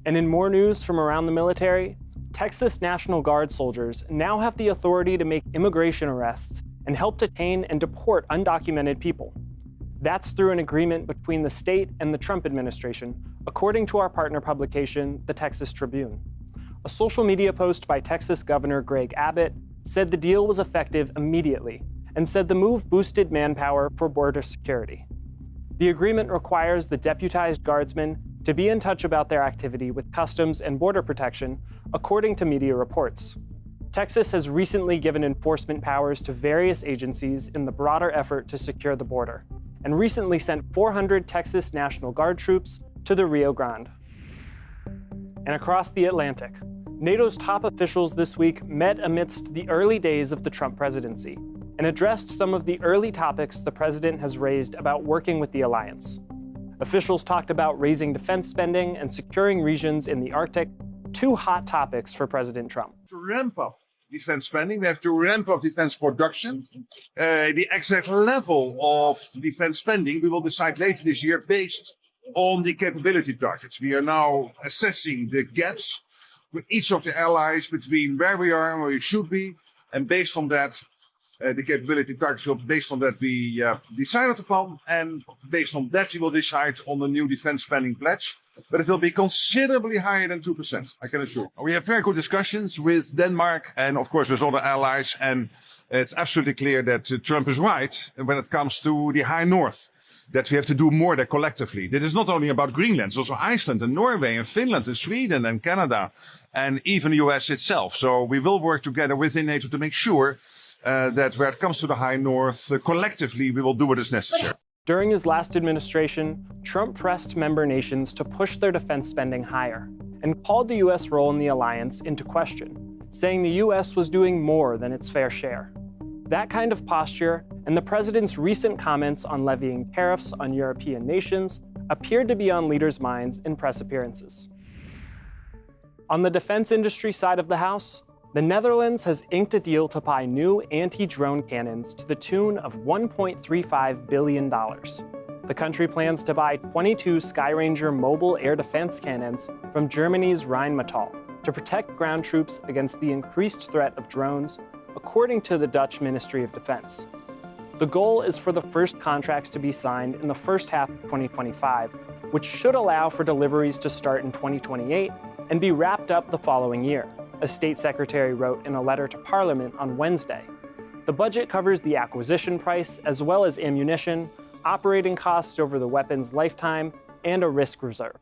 And in more news from around the military, Texas National Guard soldiers now have the authority to make immigration arrests and help detain and deport undocumented people. That's through an agreement between the state and the Trump administration, according to our partner publication, the Texas Tribune. A social media post by Texas Governor Greg Abbott said the deal was effective immediately and said the move boosted manpower for border security. The agreement requires the deputized guardsmen to be in touch about their activity with Customs and Border Protection, according to media reports. Texas has recently given enforcement powers to various agencies in the broader effort to secure the border, and recently sent 400 Texas National Guard troops to the Rio Grande. And across the Atlantic, NATO's top officials this week met amidst the early days of the Trump presidency and addressed some of the early topics the president has raised about working with the alliance. Officials talked about raising defense spending and securing regions in the Arctic, two hot topics for President Trump. To ramp up defense spending, we have to ramp up defense production. The exact level of defense spending we will decide later this year based on the capability targets. We are now assessing the gaps with each of the allies between where we are and where we should be, and based on that, the capability targets will, based on that, we decided upon, and based on that, we will decide on the new defense spending pledge. But it will be considerably higher than 2%, I can assure. We have very good discussions with Denmark and, of course, with other allies. And it's absolutely clear that Trump is right when it comes to the High North, that we have to do more there collectively. That is not only about Greenland, it's also Iceland and Norway and Finland and Sweden and Canada and even the US itself. So we will work together within NATO to make sure that where it comes to the High North, collectively, we will do what is necessary. During his last administration, Trump pressed member nations to push their defense spending higher and called the US role in the alliance into question, saying the US was doing more than its fair share. That kind of posture and the president's recent comments on levying tariffs on European nations appeared to be on leaders' minds in press appearances. On the defense industry side of the House, the Netherlands has inked a deal to buy new anti-drone cannons to the tune of $1.35 billion. The country plans to buy 22 Skyranger mobile air defense cannons from Germany's Rheinmetall to protect ground troops against the increased threat of drones, according to the Dutch Ministry of Defense. The goal is for the first contracts to be signed in the first half of 2025, which should allow for deliveries to start in 2028 and be wrapped up the following year, a state secretary wrote in a letter to Parliament on Wednesday. The budget covers the acquisition price as well as ammunition, operating costs over the weapon's lifetime, and a risk reserve.